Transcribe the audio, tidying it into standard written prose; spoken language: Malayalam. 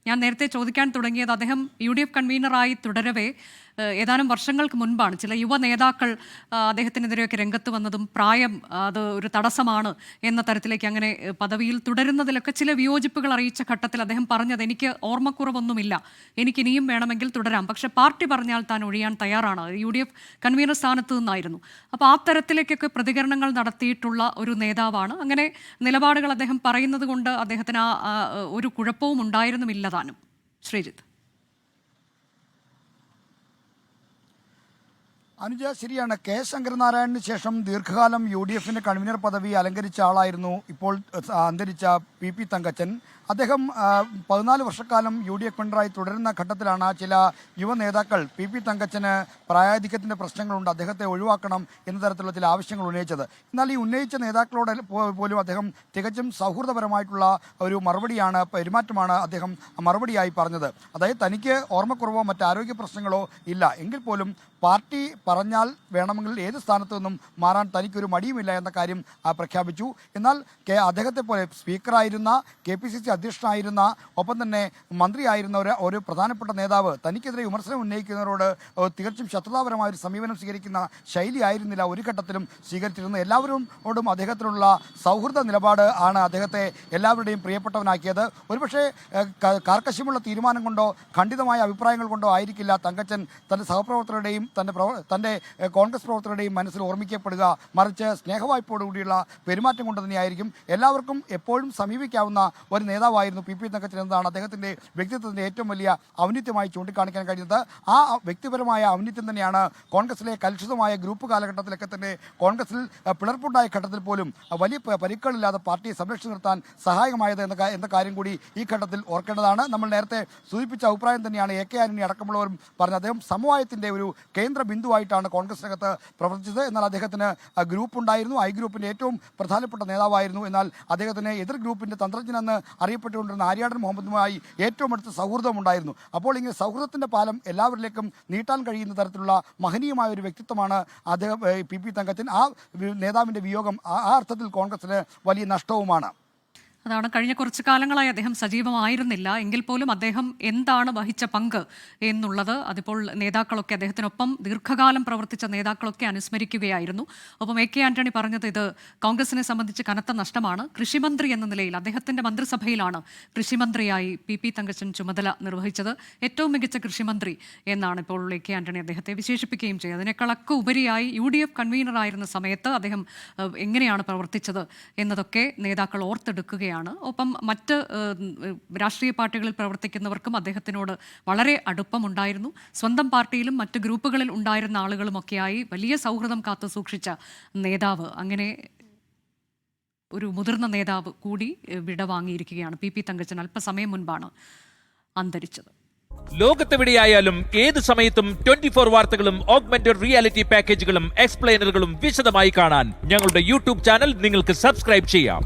ഞാൻ നേരത്തെ ചോദിക്കാൻ തുടങ്ങിയത് അദ്ദേഹം UDF കൺവീനറായി തുടരവേ ഏതാനും വർഷങ്ങൾക്ക് മുൻപാണ് ചില യുവ നേതാക്കൾ അദ്ദേഹത്തിനെതിരെയൊക്കെ രംഗത്ത് വന്നതും പ്രായം അത് ഒരു തടസ്സമാണ് എന്ന തരത്തിലേക്ക് അങ്ങനെ പദവിയിൽ തുടരുന്നതിലൊക്കെ ചില വിയോജിപ്പുകൾ അറിയിച്ച ഘട്ടത്തിൽ അദ്ദേഹം പറഞ്ഞത് എനിക്ക് ഓർമ്മക്കുറവൊന്നുമില്ല, എനിക്കിനിയും വേണമെങ്കിൽ തുടരാം, പക്ഷെ പാർട്ടി പറഞ്ഞാൽ താൻ ഒഴിയാൻ തയ്യാറാണ്. UDF കൺവീനർ സ്ഥാനത്ത് നിന്നായിരുന്നു. അപ്പോൾ ആ തരത്തിലേക്കൊക്കെ പ്രതികരണങ്ങൾ നടത്തിയിട്ടുള്ള ഒരു നേതാവാണ്. അങ്ങനെ നിലപാടുകൾ അദ്ദേഹം പറയുന്നത് കൊണ്ട് അദ്ദേഹത്തിന് ഒരു കുഴപ്പവും ഉണ്ടായിരുന്നുമില്ല താനും. ശ്രീജിത്ത്. അനുജ, ശരിയാണ്. കെ ശങ്കരനാരായണന് ശേഷം ദീർഘകാലം UDFന്റെ കൺവീനർ പദവി അലങ്കരിച്ച ആളായിരുന്നു ഇപ്പോൾ അന്തരിച്ച PP തങ്കച്ചൻ. അദ്ദേഹം 14 വർഷക്കാലം UDF കൺവീനറായി തുടരുന്ന ഘട്ടത്തിലാണ് ചില യുവ നേതാക്കൾ PP തങ്കച്ചന് പ്രായാധിക്യത്തിൻ്റെ പ്രശ്നങ്ങളുണ്ട്, അദ്ദേഹത്തെ ഒഴിവാക്കണം എന്ന തരത്തിലുള്ള ചില ആവശ്യങ്ങൾ ഉന്നയിച്ചത്. എന്നാൽ ഈ ഉന്നയിച്ച നേതാക്കളോട് പോലും അദ്ദേഹം തികച്ചും സൗഹൃദപരമായിട്ടുള്ള ഒരു പെരുമാറ്റമാണ് അദ്ദേഹം മറുപടിയായി പറഞ്ഞത്. അതായത് തനിക്ക് ഓർമ്മക്കുറവോ മറ്റ് ആരോഗ്യ പ്രശ്നങ്ങളോ ഇല്ല, എങ്കിൽ പോലും പാർട്ടി പറഞ്ഞാൽ വേണമെങ്കിൽ ഏത് സ്ഥാനത്തു നിന്നും മാറാൻ തനിക്കൊരു മടിയുമില്ല എന്ന കാര്യം പ്രഖ്യാപിച്ചു. എന്നാൽ അദ്ദേഹത്തെ പോലെ സ്പീക്കറായിരുന്ന, KPCC അധ്യക്ഷനായിരുന്ന, ഒപ്പം തന്നെ മന്ത്രിയായിരുന്ന ഒരു പ്രധാനപ്പെട്ട നേതാവ് തനിക്കെതിരെ വിമർശനം ഉന്നയിക്കുന്നവരോട് തികച്ചും ശത്രുതാപരമായ ഒരു സമീപനം സ്വീകരിക്കുന്ന ശൈലി ആയിരുന്നില്ല ഒരു ഘട്ടത്തിലും സ്വീകരിച്ചിരുന്നത്. എല്ലാവരോടും അദ്ദേഹത്തിനുള്ള സൗഹൃദ നിലപാട് ആണ് അദ്ദേഹത്തെ എല്ലാവരുടെയും പ്രിയപ്പെട്ടവനാക്കിയത്. ഒരുപക്ഷെ കാർക്കശ്യമുള്ള തീരുമാനം കൊണ്ടോ ഖണ്ഡിതമായ അഭിപ്രായങ്ങൾ കൊണ്ടോ ആയിരിക്കില്ല തങ്കച്ചൻ തൻ്റെ സഹപ്രവർത്തകരുടെയും തൻ്റെ കോൺഗ്രസ് പ്രവർത്തകരുടെയും മനസ്സിൽ ഓർമ്മിക്കപ്പെടുക, മറിച്ച് സ്നേഹവായ്പോടുകൂടിയുള്ള പെരുമാറ്റം കൊണ്ട് തന്നെയായിരിക്കും. എല്ലാവർക്കും എപ്പോഴും സമീപിക്കാവുന്ന ഒരു നേതാവായിരുന്നു PP തങ്കച്ചൻ എന്നതാണ് അദ്ദേഹത്തിൻ്റെ വ്യക്തിത്വത്തിൻ്റെ ഏറ്റവും വലിയ ഔന്നിത്യമായി ചൂണ്ടിക്കാണിക്കാൻ കഴിയുന്നത്. ആ വ്യക്തിപരമായ ഔന്നിത്യം തന്നെയാണ് കോൺഗ്രസിലെ കലുഷിതമായ ഗ്രൂപ്പ് കാലഘട്ടത്തിലൊക്കെ തന്നെ കോൺഗ്രസിൽ പിളർപ്പുണ്ടായ ഘട്ടത്തിൽ പോലും വലിയ പരിക്കുകളില്ലാതെ പാർട്ടിയെ സംരക്ഷിച്ചു നിർത്താൻ സഹായകമായത് എന്ന കാര്യം കൂടി ഈ ഘട്ടത്തിൽ ഓർക്കേണ്ടതാണ്. നമ്മൾ നേരത്തെ സൂചിപ്പിച്ച അഭിപ്രായം തന്നെയാണ് AK ആന്റണി അടക്കമുള്ളവരും പറഞ്ഞത്. അദ്ദേഹം സമവായത്തിൻ്റെ ഒരു കേന്ദ്ര ബിന്ദുവായിട്ടാണ് കോൺഗ്രസിനകത്ത് പ്രവർത്തിച്ചത്. എന്നാൽ അദ്ദേഹത്തിന് ഗ്രൂപ്പ് ഉണ്ടായിരുന്നു, ഐ ഗ്രൂപ്പിൻ്റെ ഏറ്റവും പ്രധാനപ്പെട്ട നേതാവായിരുന്നു. എന്നാൽ അദ്ദേഹത്തിന് എതിർ ഗ്രൂപ്പിൻ്റെ തന്ത്രജ്ഞനെന്ന് അറിയപ്പെട്ടുകൊണ്ടിരുന്ന ആര്യാടൻ മുഹമ്മദുമായി ഏറ്റവും അടുത്ത സൗഹൃദമുണ്ടായിരുന്നു. അപ്പോൾ ഇങ്ങനെ സൗഹൃദത്തിൻ്റെ പാലം എല്ലാവരിലേക്കും നീട്ടാൻ കഴിയുന്ന തരത്തിലുള്ള മഹനീയമായ ഒരു വ്യക്തിത്വമാണ് അദ്ദേഹം PP തങ്കച്ചൻ. ആ നേതാവിൻ്റെ വിയോഗം ആ അർത്ഥത്തിൽ കോൺഗ്രസിന് വലിയ നഷ്ടവുമാണ്. അതാണ് കഴിഞ്ഞ കുറച്ച് കാലങ്ങളായി അദ്ദേഹം സജീവമായിരുന്നില്ല എങ്കിൽ പോലും അദ്ദേഹം എന്താണ് വഹിച്ച പങ്ക് എന്നുള്ളത് അതിപ്പോൾ നേതാക്കളൊക്കെ അദ്ദേഹത്തിനൊപ്പം ദീർഘകാലം പ്രവർത്തിച്ച നേതാക്കളൊക്കെ അനുസ്മരിക്കുകയായിരുന്നു. ഒപ്പം AK ആന്റണി പറഞ്ഞത് ഇത് കോൺഗ്രസിനെ സംബന്ധിച്ച് കനത്ത നഷ്ടമാണ്. കൃഷിമന്ത്രി എന്ന നിലയിൽ അദ്ദേഹത്തിൻ്റെ മന്ത്രിസഭയിലാണ് കൃഷിമന്ത്രിയായി PP തങ്കച്ചൻ ചുമതല നിർവഹിച്ചത്. ഏറ്റവും മികച്ച കൃഷിമന്ത്രി എന്നാണ് ഇപ്പോൾ AK ആന്റണി അദ്ദേഹത്തെ വിശേഷിപ്പിക്കുകയും ചെയ്തത്. അതിനേക്കാളൊക്കെ ഉപരിയായി UDF കൺവീനറായിരുന്ന സമയത്ത് അദ്ദേഹം എങ്ങനെയാണ് പ്രവർത്തിച്ചത് എന്നതൊക്കെ നേതാക്കൾ ഓർത്തെടുക്കുകയാണ്. ഒപ്പം മറ്റ് രാഷ്ട്രീയ പാർട്ടികളിൽ പ്രവർത്തിക്കുന്നവർക്കും അദ്ദേഹത്തിനോട് വളരെ അടുപ്പമുണ്ടായിരുന്നു. സ്വന്തം പാർട്ടിയിലും മറ്റ് ഗ്രൂപ്പുകളിൽ ഉണ്ടായിരുന്ന ആളുകളുമൊക്കെയായി വലിയ സൗഹൃദം കാത്തു സൂക്ഷിച്ച നേതാവ്, അങ്ങനെ ഒരു മുതിർന്ന നേതാവ് കൂടി വിടവാങ്ങിയിരിക്കുകയാണ്. PP തങ്കച്ചൻ അല്പസമയം മുൻപാണ് അന്തരിച്ചത്. ലോകത്തെവിടെയായാലും ഏത് സമയത്തും 24 വാർത്തകളും ഓഗ്മെന്റഡ് റിയാലിറ്റി പാക്കേജുകളും എക്സ്പ്ലെയിനറുകളും വിശദമായി കാണാൻ ഞങ്ങളുടെ YouTube ചാനൽ നിങ്ങൾക്ക് സബ്സ്ക്രൈബ് ചെയ്യാം.